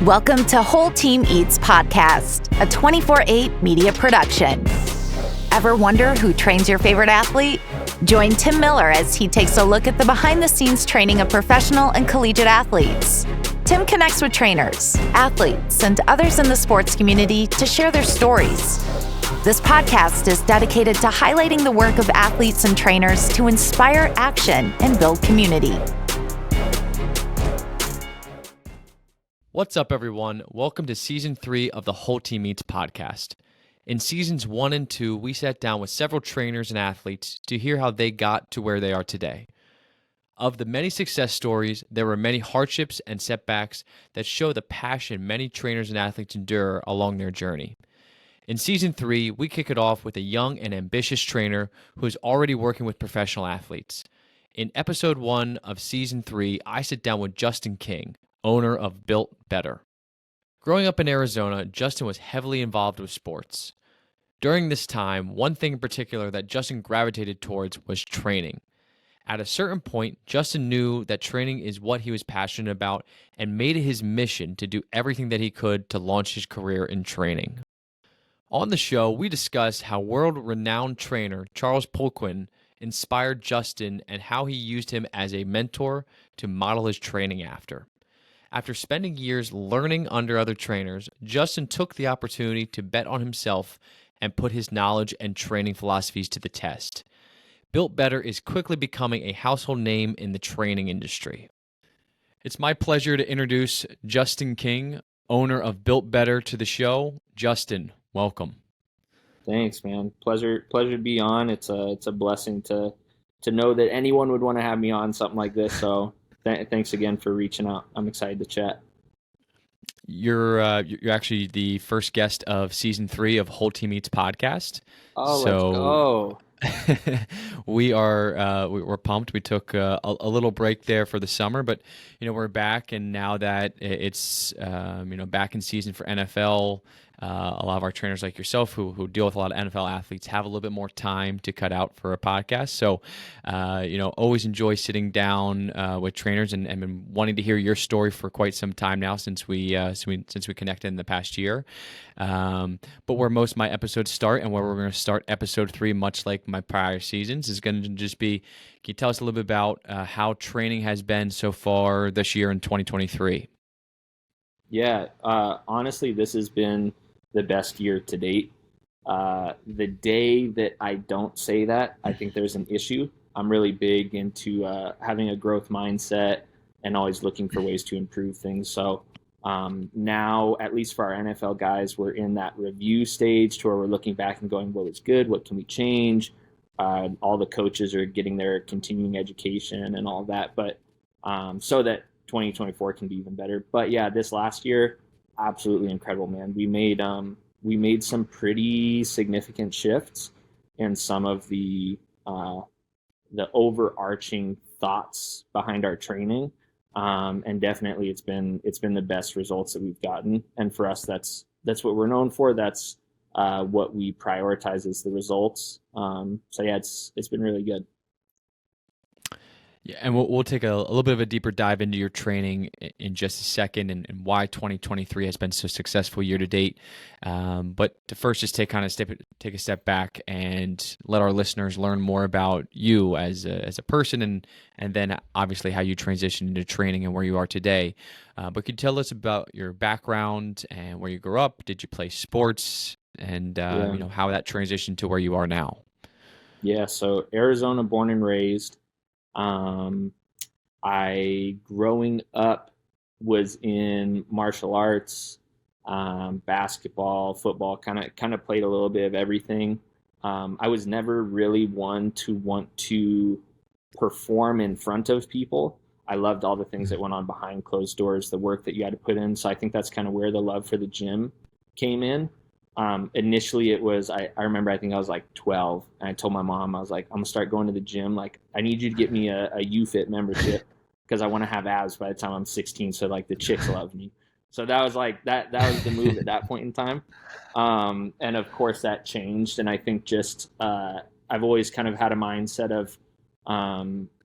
Welcome to Whole Team Eats Podcast, a 24/8 media production. Ever wonder who trains your favorite athlete? Join Tim Miller as he takes a look at the behind-the-scenes training of professional and collegiate athletes. Tim connects with trainers, athletes, and others in the sports community to share their stories. This podcast is dedicated to highlighting the work of athletes and trainers to inspire action and build community. What's up, everyone? Welcome to Season 3 of the Whole Team Eats podcast. In Seasons 1 and 2, we sat down with several trainers and athletes to hear how they got to where they are today. Of the many success stories, there were many hardships and setbacks that show the passion many trainers and athletes endure along their journey. In Season 3, we kick it off with a young and ambitious trainer who is already working with professional athletes. In Episode 1 of Season 3, I sit down with Justin King, owner of Built Better. Growing up in Arizona, Justin was heavily involved with sports. During this time, one thing in particular that Justin gravitated towards was training. At a certain point, Justin knew that training is what he was passionate about and made it his mission to do everything that he could to launch his career in training. On the show, we discuss how world-renowned trainer Charles Poliquin inspired Justin and how he used him as a mentor to model his training after. After spending years learning under other trainers, Justin took the opportunity to bet on himself and put his knowledge and training philosophies to the test. Built Better is quickly becoming a household name in the training industry. It's my pleasure to introduce Justin King, owner of Built Better, to the show. Justin, welcome. Thanks, man. Pleasure to be on. It's a blessing to know that anyone would want to have me on something like this. So thanks again for reaching out. I'm excited to chat. You're actually the first guest of Season 3 of Whole Team Eats podcast. Oh, let's go. We're pumped. We took a little break there for the summer, but we're back, and now that it's back in season for NFL, a lot of our trainers like yourself who deal with a lot of NFL athletes have a little bit more time to cut out for a podcast. So always enjoy sitting down with trainers, and been wanting to hear your story for quite some time now since we connected in the past year. But where most of my episodes start, and where we're going to start episode 3, much like my prior seasons, is going to just be, can you tell us a little bit about how training has been so far this year in 2023? Yeah, honestly, this has been the best year to date. The day that I don't say that, I think there's an issue. I'm really big into having a growth mindset and always looking for ways to improve things. So now, at least for our NFL guys, we're in that review stage to where we're looking back and going, what was good? What can we change? All the coaches are getting their continuing education and all that, but so that 2024 can be even better. But yeah, this last year, absolutely incredible, man. We made some pretty significant shifts in some of the overarching thoughts behind our training. And definitely it's been the best results that we've gotten. And for us, that's what we're known for. That's what we prioritize as the results. So yeah, it's been really good. Yeah, and we'll take a little bit of a deeper dive into your training in just a second, and why 2023 has been so successful year to date. But to first just take a step back and let our listeners learn more about you as a person, and then obviously how you transitioned into training and where you are today. But could you tell us about your background and where you grew up? Did you play sports, and how that transitioned to where you are now? Yeah, so Arizona born and raised. I growing up was in martial arts, basketball, football, kind of played a little bit of everything. I was never really one to want to perform in front of people. I loved all the things that went on behind closed doors, the work that you had to put in. So I think that's kind of where the love for the gym came in. Initially it was, I remember, I think I was like 12, and I told my mom, I was like, I'm gonna start going to the gym. Like, I need you to get me a UFit membership because I want to have abs by the time I'm 16. So like the chicks love me. So that was like, that was the move at that point in time. And of course that changed. And I think just, I've always kind of had a mindset of,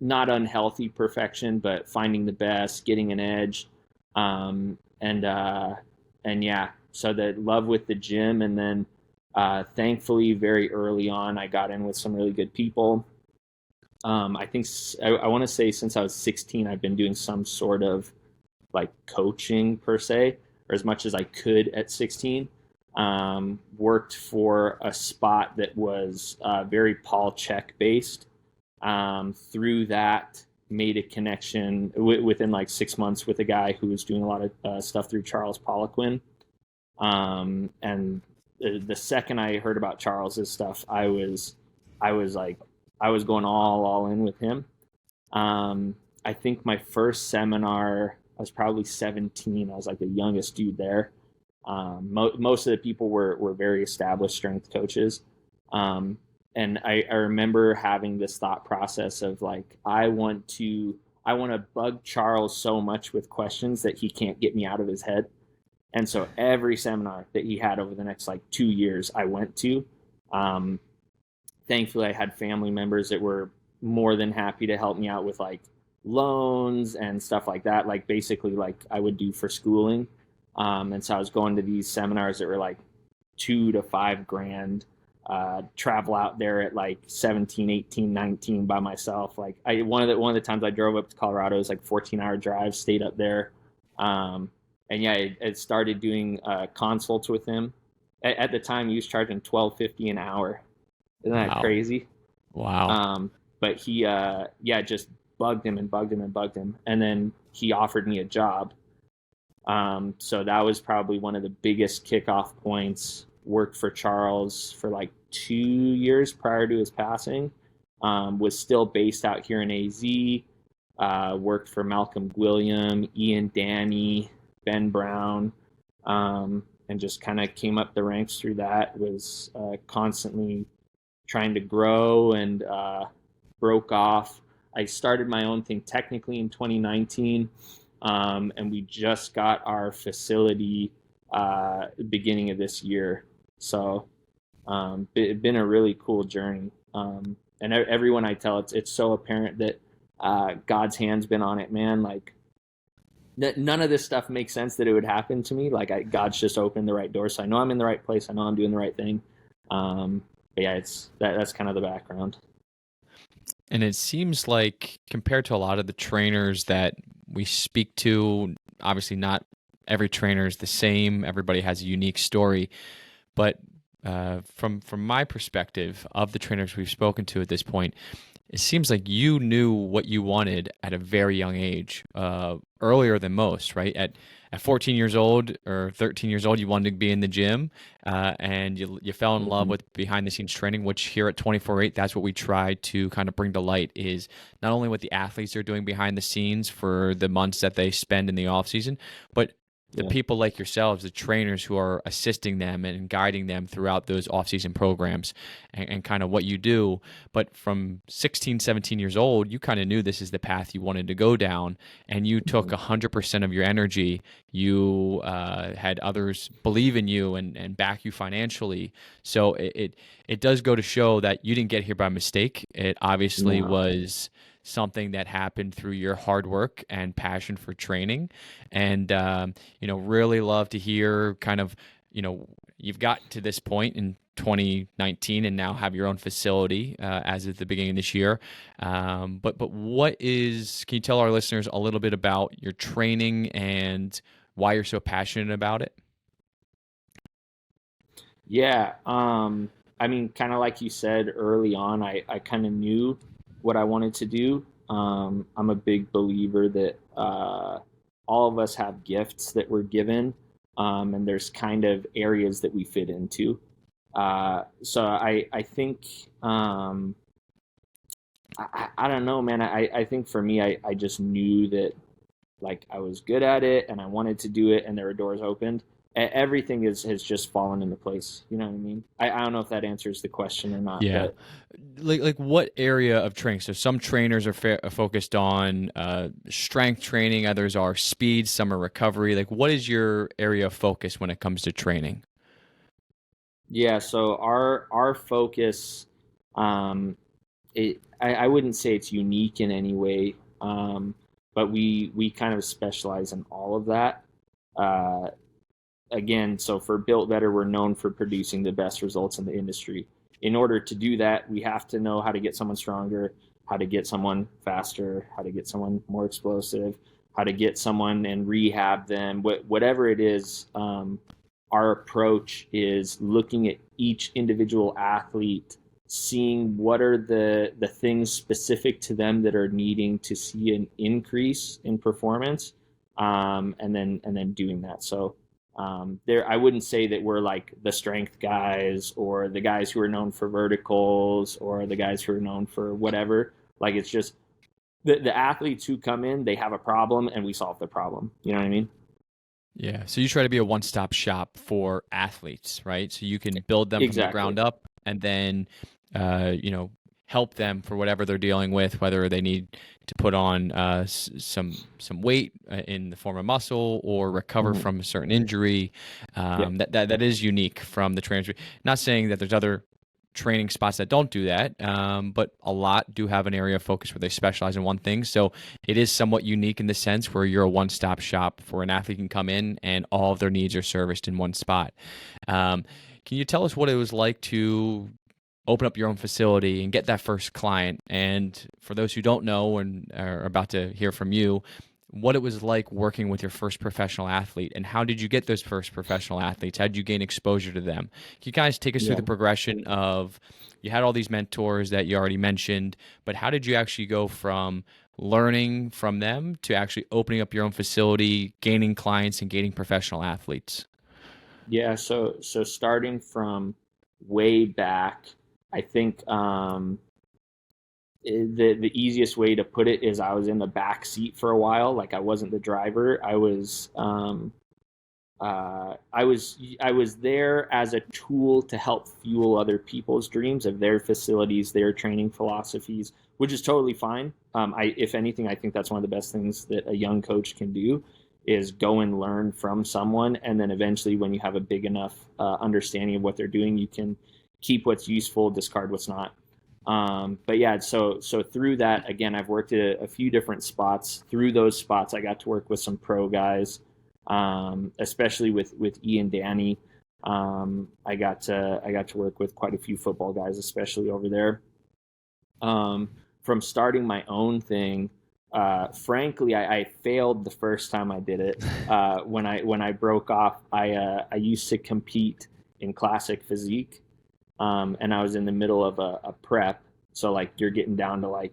not unhealthy perfection, but finding the best, getting an edge. and yeah, so the love with the gym. And then thankfully very early on I got in with some really good people. I think I want to say since I was 16 I've been doing some sort of like coaching per se, or as much as I could at 16. Worked for a spot that was very Paul Chek based. Through that, made a connection within like 6 months with a guy who was doing a lot of stuff through Charles Poliquin. And the second I heard about Charles's stuff, I was like, I was going all in with him. I think my first seminar, I was probably 17. I was like the youngest dude there. Most of the people were very established strength coaches. And I remember having this thought process of like, I want to bug Charles so much with questions that he can't get me out of his head. And so every seminar that he had over the next like 2 years, I went to. Thankfully, I had family members that were more than happy to help me out with like loans and stuff like that, like basically like I would do for schooling. And so I was going to these seminars that were like 2 to 5 grand, travel out there at like 17, 18, 19 by myself. Like one of the times I drove up to Colorado, it was like 14-hour drive, stayed up there. And yeah, I started doing consults with him. At the time, he was charging $12.50 an hour. Isn't that crazy? Wow. But he, just bugged him and bugged him and bugged him. And then he offered me a job. So that was probably one of the biggest kickoff points. Worked for Charles for like 2 years prior to his passing. Was still based out here in AZ. Worked for Malcolm Gwilliam, Ian Danny, Ben Brown, and just kind of came up the ranks through that. Was constantly trying to grow and broke off. I started my own thing technically in 2019, and we just got our facility beginning of this year. So it's been a really cool journey. And everyone I tell, it's so apparent that God's hand's been on it, man. Like none of this stuff makes sense that it would happen to me. Like God's just opened the right door. So I know I'm in the right place. I know I'm doing the right thing. But yeah, that's kind of the background. And it seems like compared to a lot of the trainers that we speak to, obviously not every trainer is the same. Everybody has a unique story. But from my perspective of the trainers we've spoken to at this point, it seems like you knew what you wanted at a very young age, earlier than most, right? At 14 years old or 13 years old, you wanted to be in the gym, and you fell in love with behind the scenes training, which here at 24/8, that's what we try to kind of bring to light, is not only what the athletes are doing behind the scenes for the months that they spend in the off season, but the people like yourselves, the trainers who are assisting them and guiding them throughout those off-season programs and kind of what you do. But from 16, 17 years old, you kind of knew this is the path you wanted to go down, and you took 100% of your energy. You had others believe in you and back you financially. So it does go to show that you didn't get here by mistake. It obviously was something that happened through your hard work and passion for training. And, really love to hear kind of, you've got to this point in 2019 and now have your own facility as of the beginning of this year. But can you tell our listeners a little bit about your training and why you're so passionate about it? Yeah. I mean, kind of like you said early on, I kind of knew what I wanted to do. I'm a big believer that all of us have gifts that we're given, and there's kind of areas that we fit into. So I think, I don't know, man. I think for me, I just knew that like I was good at it and I wanted to do it, and there were doors opened. Everything has just fallen into place. You know what I mean? I don't know if that answers the question or not. Yeah. But like what area of training? So some trainers are focused on strength training, others are speed, some are recovery. Like what is your area of focus when it comes to training? yeah, so our focus, I wouldn't say it's unique in any way, but we kind of specialize in all of that. again, so for Built Better, we're known for producing the best results in the industry. In order to do that, we have to know how to get someone stronger, how to get someone faster, how to get someone more explosive, how to get someone and rehab them, whatever it is. Our approach is looking at each individual athlete, seeing what are the things specific to them that are needing to see an increase in performance, and then doing that. So I wouldn't say that we're like the strength guys or the guys who are known for verticals or the guys who are known for whatever. Like, it's just the athletes who come in, they have a problem and we solve the problem. You know what I mean? Yeah. So you try to be a one-stop shop for athletes, right? So you can build them from the ground up and then, help them for whatever they're dealing with, whether they need to put on some weight in the form of muscle or recover from a certain injury. That is unique from the trainers. Not saying that there's other training spots that don't do that, but a lot do have an area of focus where they specialize in one thing. So it is somewhat unique in the sense where you're a one-stop shop for an athlete can come in and all of their needs are serviced in one spot. Can you tell us what it was like to open up your own facility and get that first client? And for those who don't know and are about to hear from you, what it was like working with your first professional athlete, and how did you get those first professional athletes? How did you gain exposure to them? Can you guys take us through the progression of, you had all these mentors that you already mentioned, but how did you actually go from learning from them to actually opening up your own facility, gaining clients, and gaining professional athletes? Yeah, so starting from way back, I think the easiest way to put it is I was in the back seat for a while. Like, I wasn't the driver. I was there as a tool to help fuel other people's dreams of their facilities, their training philosophies, which is totally fine. If anything, I think that's one of the best things that a young coach can do is go and learn from someone. And then eventually, when you have a big enough understanding of what they're doing, you can keep what's useful, discard what's not. But yeah, so through that, again, I've worked at a few different spots. Through those spots, I got to work with some pro guys, especially with Ian Danny. I got to work with quite a few football guys, especially over there. From starting my own thing, frankly, I failed the first time I did it. When I broke off, I used to compete in classic physique. And I was in the middle of a prep. So like, you're getting down to like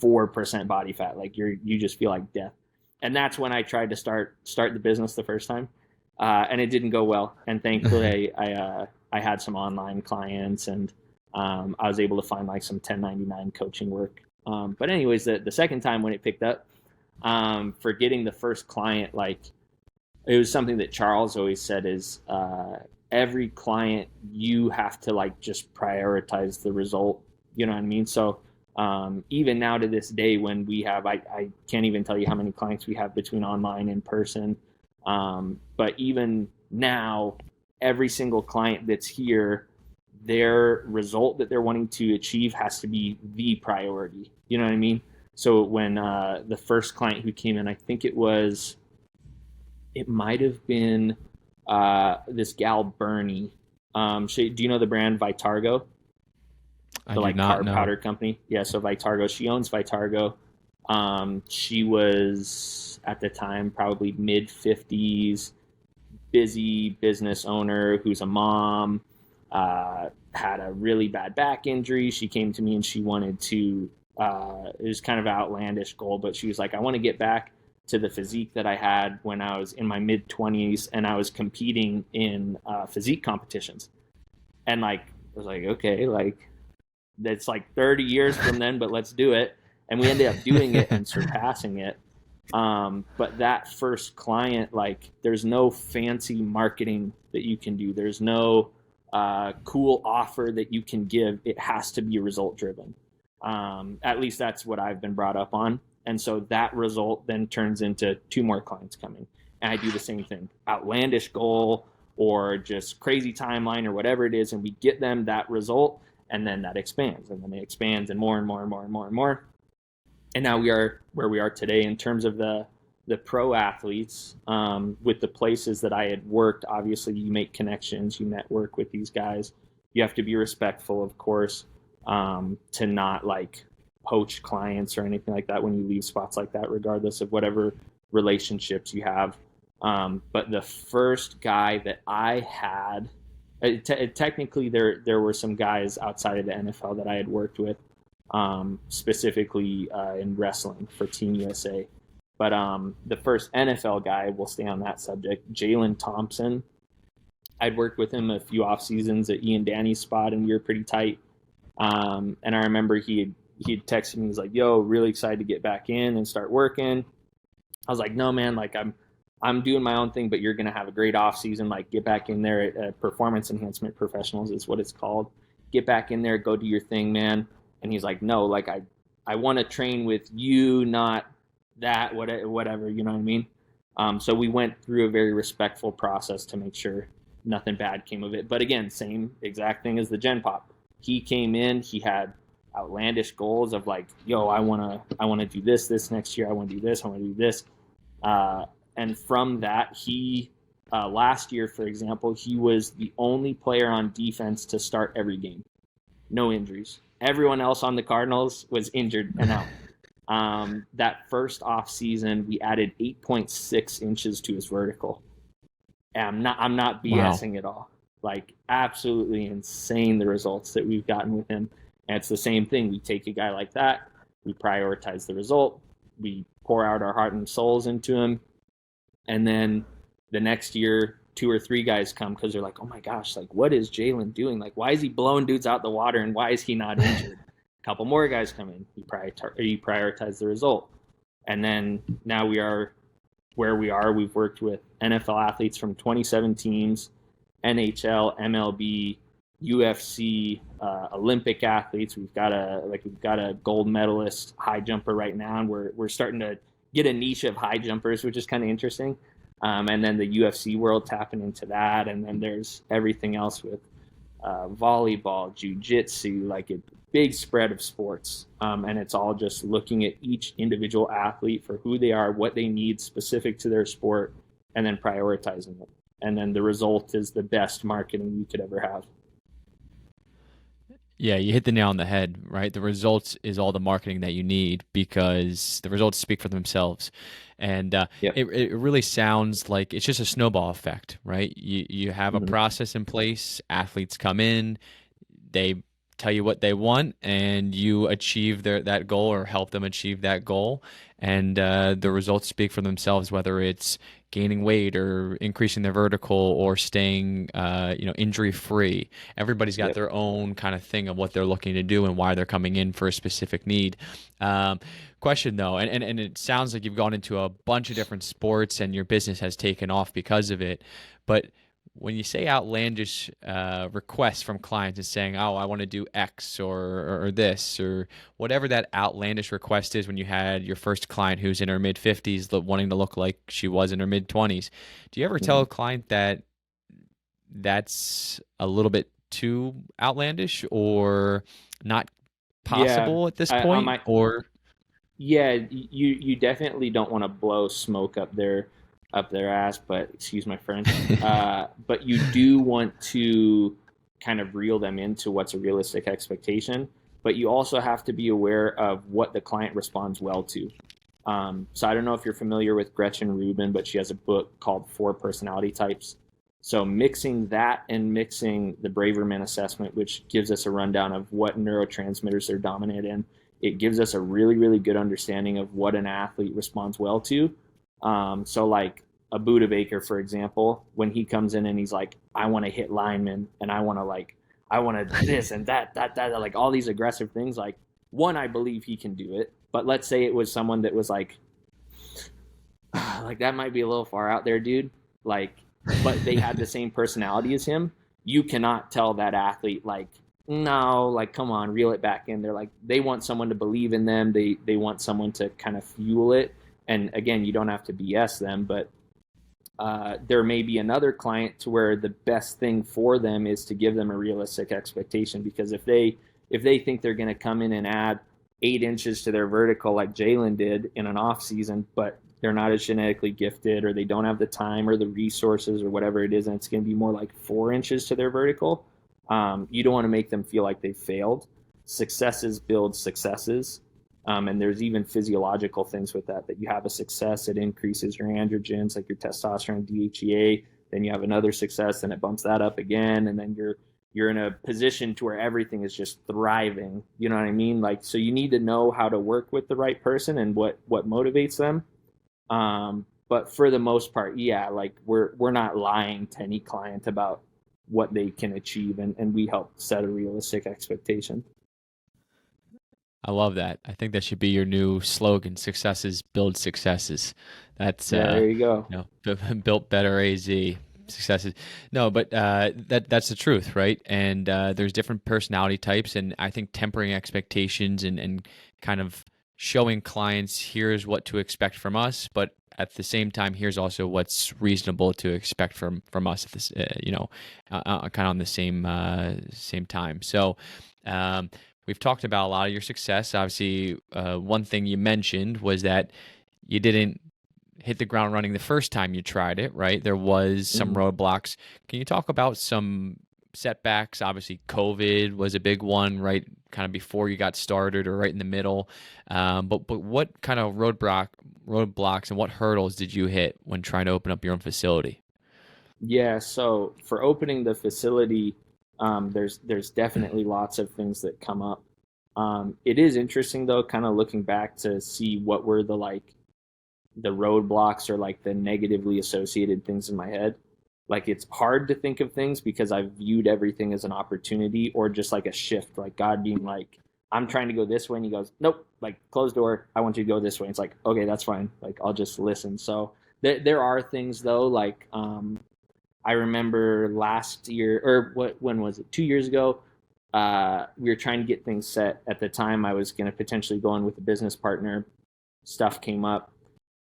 4% body fat. Like, you just feel like death. And that's when I tried to start the business the first time. And it didn't go well. And thankfully I had some online clients, and I was able to find like some 1099 coaching work. But anyways, the second time when it picked up, for getting the first client, like, it was something that Charles always said is, every client, you have to like just prioritize the result. You know what I mean? So even now to this day, when we have, I can't even tell you how many clients we have between online and in person. But even now, every single client that's here, their result that they're wanting to achieve has to be the priority. You know what I mean? So when the first client who came in, I think it might have been this gal Bernie. Do you know the brand Vitargo? I do not know. Powder company. Yeah, so Vitargo. She owns Vitargo. She was at the time probably mid-50s, busy business owner who's a mom. Had a really bad back injury. She came to me and she wanted to. It was kind of an outlandish goal, but she was like, I want to get back to the physique that I had when I was in my mid-20s and I was competing in physique competitions. And like, I was like, okay, like, that's like 30 years from then, but let's do it. And we ended up doing it and surpassing it. But that first client, like, there's no fancy marketing that you can do. There's no cool offer that you can give. It has to be result driven. At least that's what I've been brought up on. And so that result then turns into 2 more clients coming. And I do the same thing, outlandish goal or just crazy timeline or whatever it is. And we get them that result, and then that expands, and then it expands, and more and more and more and more and more. And now we are where we are today in terms of the the pro athletes, with the places that I had worked, obviously you make connections, you network with these guys. You have to be respectful, of course, to not like poach clients or anything like that when you leave spots like that, regardless of whatever relationships you have. But the first guy that I had, technically there were some guys outside of the NFL that I had worked with, specifically in wrestling for Team USA. But the first NFL guy, we'll stay on that subject, Jalen Thompson. I'd worked with him a few off seasons at Ian Danny's spot, and we were pretty tight. And I remember he'd texted me, he was like, "Yo, really excited to get back in and start working." I was like, "No, man, like I'm doing my own thing, but you're gonna have a great off season. Like, get back in there at Performance Enhancement Professionals is what it's called. Get back in there, go do your thing, man." And he's like, "No, like I want to train with you, not that, whatever, you know what I mean?" So we went through a very respectful process to make sure nothing bad came of it. But again, same exact thing as the Gen Pop. He came in, he had outlandish goals of like, "Yo, I wanna do this next year. I want to do this. I want to do this." And from that, he last year, for example, he was the only player on defense to start every game. No injuries. Everyone else on the Cardinals was injured and out. That first off season, we added 8.6 inches to his vertical. And I'm not BSing at all. Like, absolutely insane the results that we've gotten with him. And it's the same thing. We take a guy like that, we prioritize the result, we pour out our heart and souls into him, and then the next year 2 or 3 guys come because they're like, "Oh my gosh, like what is Jalen doing? Like, why is he blowing dudes out the water and why is he not injured?" A couple more guys come in, you prioritize the result. And then now we are where we are. We've worked with NFL athletes from 27 teams, NHL, MLB, UFC, Olympic athletes. We've got a gold medalist high jumper right now, and we're starting to get a niche of high jumpers, which is kind of interesting. And then the UFC world tapping into that, and then there's everything else with volleyball, jiu-jitsu, like a big spread of sports. And it's all just looking at each individual athlete for who they are, what they need specific to their sport, and then prioritizing it. And then the result is the best marketing you could ever have. Yeah, you hit the nail on the head, right? The results is all the marketing that you need because the results speak for themselves. And it really sounds like it's just a snowball effect, right? You have a process in place, athletes come in, they tell you what they want, and you achieve that goal or help them achieve that goal. And the results speak for themselves, whether it's gaining weight or increasing their vertical or staying injury free. Everybody's got their own kind of thing of what they're looking to do and why they're coming in for a specific need. Question though, and it sounds like you've gone into a bunch of different sports and your business has taken off because of it, but when you say outlandish requests from clients and saying, "Oh, I want to do X or this," or whatever that outlandish request is, when you had your first client who's in her mid-50s wanting to look like she was in her mid-20s, do you ever tell a client that that's a little bit too outlandish or not possible at this point? You definitely don't want to blow smoke up their ass, but excuse my French. But you do want to kind of reel them into what's a realistic expectation, but you also have to be aware of what the client responds well to. So I don't know if you're familiar with Gretchen Rubin, but she has a book called 4 Personality Types. So mixing that and mixing the Braverman assessment, which gives us a rundown of what neurotransmitters they're dominant in, it gives us a really, really good understanding of what an athlete responds well to. So like a Buda Baker, for example, when he comes in and he's like, "I want to hit linemen and I want to this and that, like all these aggressive things." Like, one, I believe he can do it, but let's say it was someone that was like that might be a little far out there, dude. Like, but they had the same personality as him. You cannot tell that athlete like, "No, like, come on, reel it back in." They're like, they want someone to believe in them. They want someone to kind of fuel it. And again, you don't have to BS them, but there may be another client to where the best thing for them is to give them a realistic expectation, because if they think they're going to come in and add 8 inches to their vertical like Jalen did in an off season, but they're not as genetically gifted, or they don't have the time or the resources or whatever it is, and it's going to be more like 4 inches to their vertical. You don't want to make them feel like they failed. Successes build successes. And there's even physiological things with that you have a success, it increases your androgens, like your testosterone, DHEA. Then you have another success, and it bumps that up again. And then you're in a position to where everything is just thriving. You know what I mean? Like, so you need to know how to work with the right person and what motivates them. But for the most part, yeah, like we're not lying to any client about what they can achieve, and we help set a realistic expectation. I love that. I think that should be your new slogan: "Successes build successes." That's Yeah, there you go. built better AZ successes. No, but that's the truth, right? And there's different personality types, and I think tempering expectations and kind of showing clients here's what to expect from us, but at the same time, here's also what's reasonable to expect from us at this, kind of on the same time. So. We've talked about a lot of your success. Obviously, one thing you mentioned was that you didn't hit the ground running the first time you tried it, right? There was some roadblocks. Can you talk about some setbacks? Obviously, COVID was a big one, right? Kind of before you got started or right in the middle. But what kind of roadblocks and what hurdles did you hit when trying to open up your own facility? Yeah, so for opening the facility, there's definitely lots of things that come up. It is interesting though, kind of looking back to see what were the roadblocks or like the negatively associated things in my head. Like, it's hard to think of things because I've viewed everything as an opportunity or just like a shift, like God being like, I'm trying to go this way, and he goes, nope, like closed door, I want you to go this way. It's like, okay, that's fine, like I'll just listen. So there are things though, like I remember last year, or when was it? 2 years ago, we were trying to get things set. At the time, I was going to potentially go in with a business partner. Stuff came up,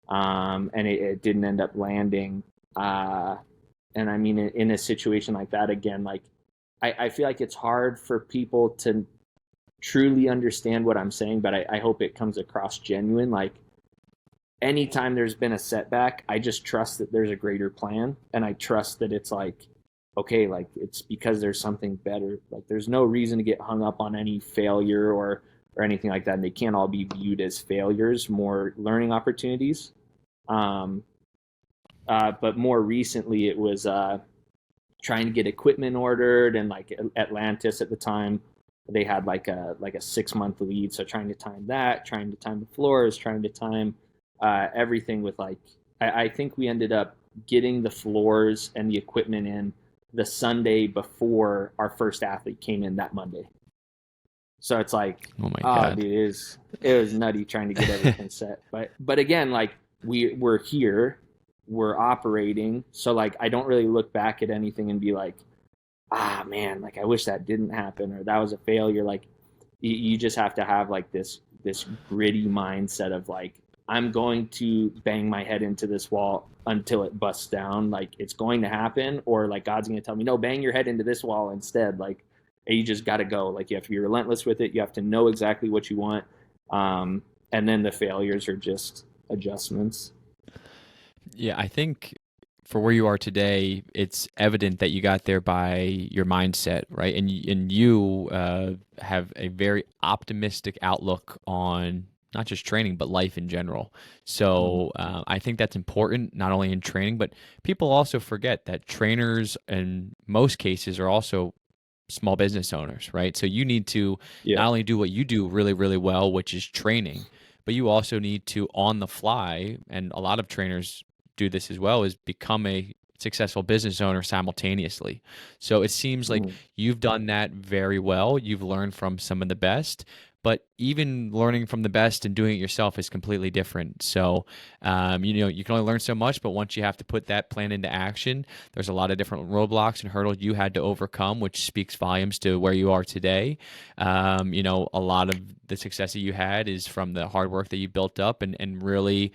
and it didn't end up landing. And I mean, in a situation like that, again, like I feel like it's hard for people to truly understand what I'm saying, but I hope it comes across genuine. Like, anytime there's been a setback, I just trust that there's a greater plan, and I trust that it's like, okay, like it's because there's something better. Like, there's no reason to get hung up on any failure or anything like that. And they can't all be viewed as failures, more learning opportunities. But more recently, it was trying to get equipment ordered, and like Atlantis at the time, they had like a 6-month lead. So trying to time that, trying to time the floors, trying to time everything with like, I think we ended up getting the floors and the equipment in the Sunday before our first athlete came in that Monday. So it's like, oh my God, dude, it was nutty trying to get everything set. But again, like we're here, we're operating. So like, I don't really look back at anything and be like, man, like I wish that didn't happen, or that was a failure. Like you just have to have like this gritty mindset of like, I'm going to bang my head into this wall until it busts down. Like, it's going to happen, or like God's going to tell me, no, bang your head into this wall instead. Like, you just got to go. Like, you have to be relentless with it. You have to know exactly what you want. And then the failures are just adjustments. Yeah, I think for where you are today, it's evident that you got there by your mindset, right? And you have a very optimistic outlook on not just training, but life in general. So I think that's important, not only in training, but people also forget that trainers in most cases are also small business owners, right? So you need to not only do what you do really, really well, which is training, but you also need to, on the fly, and a lot of trainers do this as well, is become a successful business owner simultaneously. So it seems like you've done that very well. You've learned from some of the best, but even learning from the best and doing it yourself is completely different. So, you can only learn so much, but once you have to put that plan into action, there's a lot of different roadblocks and hurdles you had to overcome, which speaks volumes to where you are today. A lot of the success that you had is from the hard work that you built up and really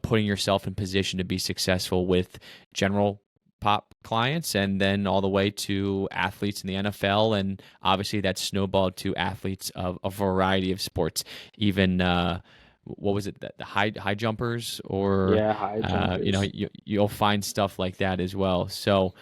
putting yourself in position to be successful with general pop clients, and then all the way to athletes in the NFL, and obviously that snowballed to athletes of a variety of sports, even what was it, the high jumpers, or Yeah, high jumpers. you'll find stuff like that as well. So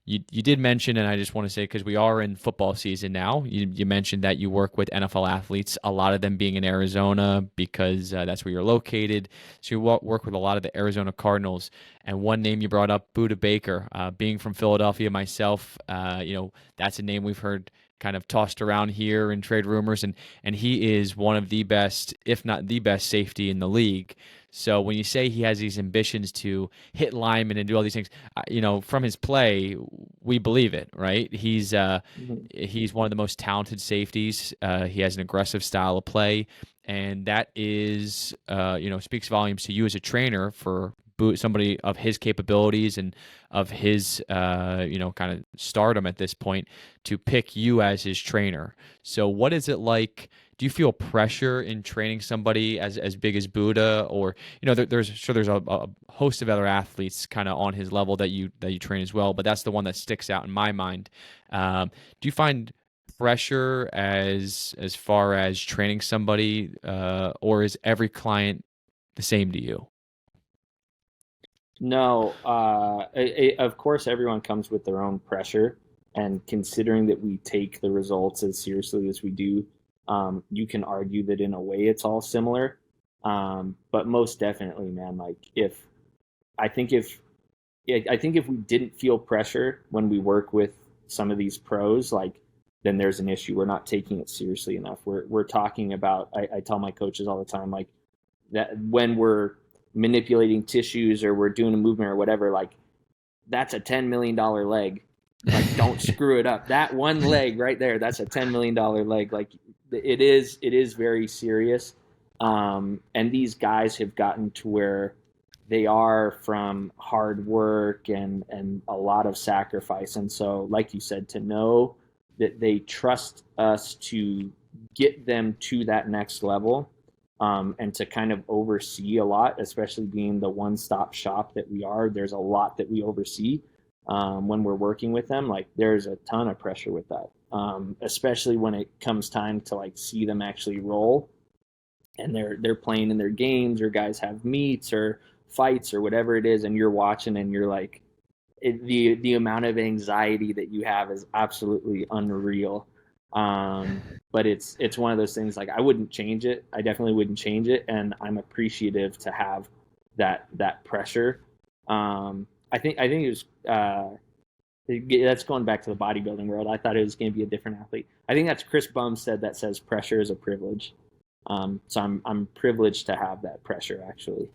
you did mention, and I just want to say, because we are in football season now, you mentioned that you work with NFL athletes, a lot of them being in Arizona because that's where you're located. So you work with a lot of the Arizona Cardinals. And one name you brought up, Budda Baker, being from Philadelphia myself, that's a name we've heard kind of tossed around here in trade rumors, and he is one of the best, if not the best, safety in the league. So when you say he has these ambitions to hit linemen and do all these things, from his play, we believe it, right? He's one of the most talented safeties. He has an aggressive style of play, and that is, speaks volumes to you as a trainer for somebody of his capabilities and of his, kind of stardom at this point, to pick you as his trainer. So what is it like? Do you feel pressure in training somebody as big as Budda, or there's a host of other athletes kind of on his level that you train as well, but that's the one that sticks out in my mind. Do you find pressure as far as training somebody, or is every client the same to you? No, of course, everyone comes with their own pressure, and considering that we take the results as seriously as we do, you can argue that in a way it's all similar. But most definitely, man, like I think if I think if we didn't feel pressure when we work with some of these pros, like, then there's an issue. We're not taking it seriously enough. We're talking about. I tell my coaches all the time, like, that when we're manipulating tissues or we're doing a movement or whatever, like, that's a $10 million leg. Like, don't screw it up. That one leg right there, that's a $10 million leg. Like, it is very serious. And these guys have gotten to where they are from hard work and a lot of sacrifice. And so, like you said, to know that they trust us to get them to that next level, and to kind of oversee a lot, especially being the one-stop shop that we are. There's a lot that we oversee when we're working with them. Like, there's a ton of pressure with that, especially when it comes time to, like, see them actually roll, and they're playing in their games, or guys have meets or fights or whatever it is, and you're watching and you're like, the amount of anxiety that you have is absolutely unreal. But it's one of those things, like, I wouldn't change it. I definitely wouldn't change it, and I'm appreciative to have that pressure. I think it was that's going back to the bodybuilding world. I thought it was going to be a different athlete. I think that's Chris Bumstead that says pressure is a privilege. So I'm privileged to have that pressure, actually.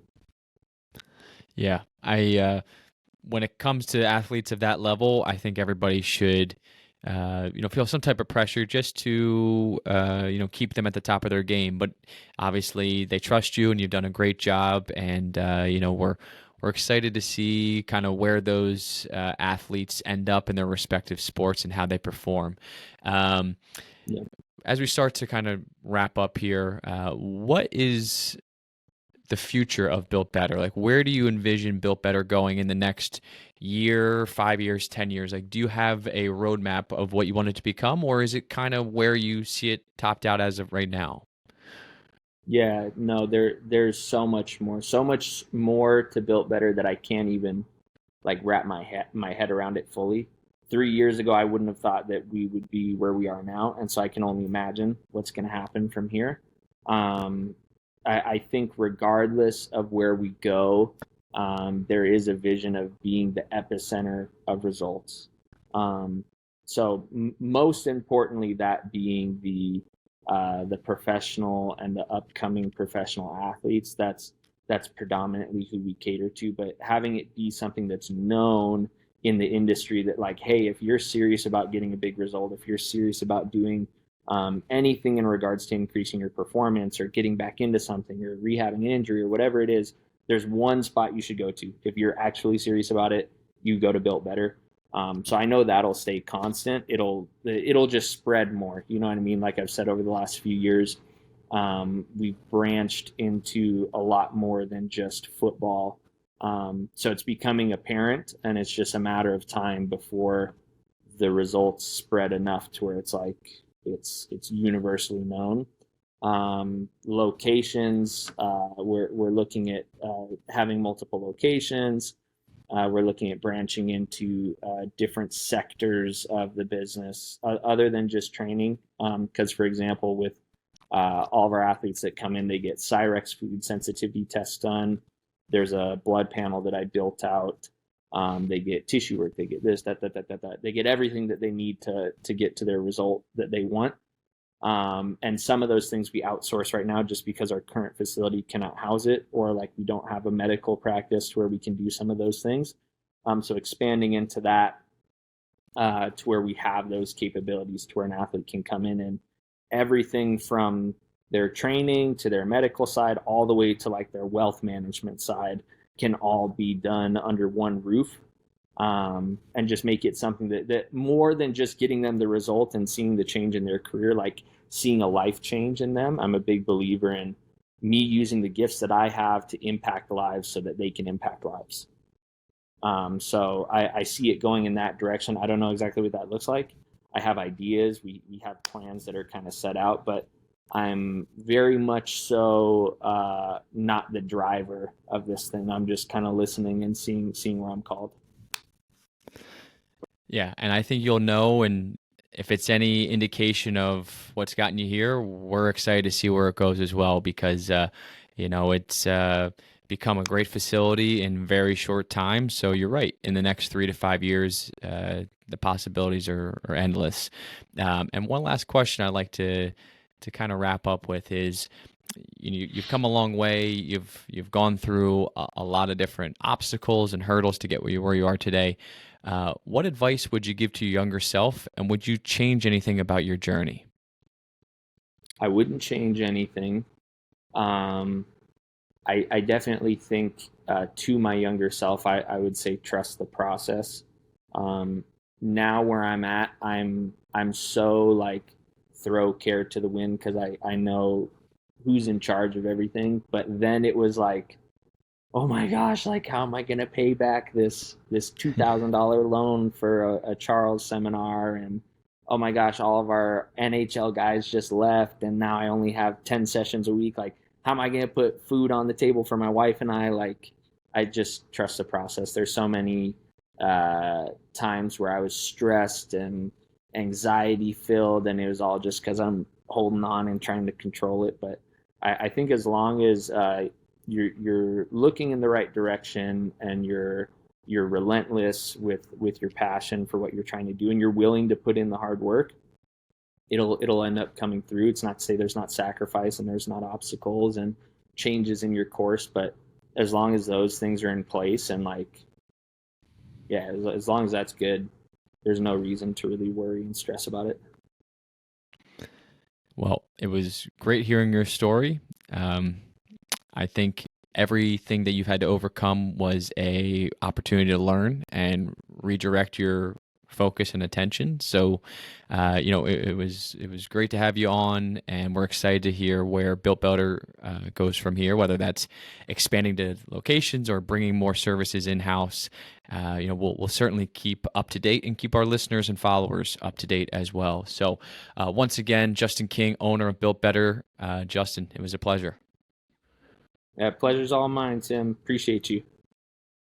Yeah, I when it comes to athletes of that level, I think everybody should feel some type of pressure just to keep them at the top of their game. But obviously, they trust you, and you've done a great job. And we're excited to see kind of where those athletes end up in their respective sports and how they perform. Yeah. As we start to kind of wrap up here, what is the future of Built Better? Like, where do you envision Built Better going in the next year, 5 years, 10 years? Like, do you have a roadmap of what you want it to become, or is it kind of where you see it topped out as of right now? Yeah, no, there's so much more to Built Better that I can't even, like, wrap my head around it fully. 3 years ago, I wouldn't have thought that we would be where we are now, and so I can only imagine what's going to happen from here. I think regardless of where we go, there is a vision of being the epicenter of results. So most importantly, that being the professional and the upcoming professional athletes. That's predominantly who we cater to, but having it be something that's known in the industry, that, like, hey, if you're serious about getting a big result, if you're serious about doing anything in regards to increasing your performance or getting back into something or rehabbing an injury or whatever it is, there's one spot you should go to. If you're actually serious about it, you go to Built Better. So I know that'll stay constant. It'll just spread more. You know what I mean? Like I've said, over the last few years, we've branched into a lot more than just football. So it's becoming apparent, and it's just a matter of time before the results spread enough to where it's like it's universally known. Locations, we're looking at having multiple locations. We're looking at branching into different sectors of the business other than just training. Because, for example, with all of our athletes that come in, they get Cyrex food sensitivity tests done. There's a blood panel that I built out. They get tissue work. They get this, that. They get everything that they need to get to their result that they want. And some of those things we outsource right now just because our current facility cannot house it, or like we don't have a medical practice where we can do some of those things. So expanding into that to where we have those capabilities to where an athlete can come in and everything from their training to their medical side, all the way to like their wealth management side can all be done under one roof. And just make it something that more than just getting them the result and seeing the change in their career, like seeing a life change in them. I'm a big believer in me using the gifts that I have to impact lives so that they can impact lives. So I see it going in that direction. I don't know exactly what that looks like. I have ideas. We have plans that are kind of set out, but I'm very much so not the driver of this thing. I'm just kind of listening and seeing where I'm called. Yeah, and I think you'll know, and if it's any indication of what's gotten you here, we're excited to see where it goes as well, because it's become a great facility in very short time. So you're right. In the next 3 to 5 years, the possibilities are endless. And one last question I'd like to kind of wrap up with is, you've come a long way. You've gone through a lot of different obstacles and hurdles to get where you are today. What advice would you give to your younger self, and would you change anything about your journey? I wouldn't change anything. I definitely think to my younger self, I would say trust the process. Now where I'm at, I'm so like throw care to the wind because I know who's in charge of everything. But then it was like, oh my gosh, like how am I gonna pay back this $2,000 loan for a Charles seminar? And oh my gosh, all of our NHL guys just left, and now I only have 10 sessions a week. Like, how am I gonna put food on the table for my wife and I? Like, I just trust the process. There's so many times where I was stressed and anxiety filled, and it was all just because I'm holding on and trying to control it. But I think as long as you're looking in the right direction and you're relentless with your passion for what you're trying to do, and you're willing to put in the hard work, it'll end up coming through. It's not to say there's not sacrifice and there's not obstacles and changes in your course, but as long as those things are in place and as long as that's good, there's no reason to really worry and stress about it. Well, it was great hearing your story. I think everything that you've had to overcome was a opportunity to learn and redirect your focus and attention. So, it was great to have you on, and we're excited to hear where Built Better goes from here, whether that's expanding to locations or bringing more services in-house. We'll certainly keep up to date and keep our listeners and followers up to date as well. So, once again, Justin King, owner of Built Better. Justin, it was a pleasure. Yeah, pleasure's all mine, Tim. Appreciate you.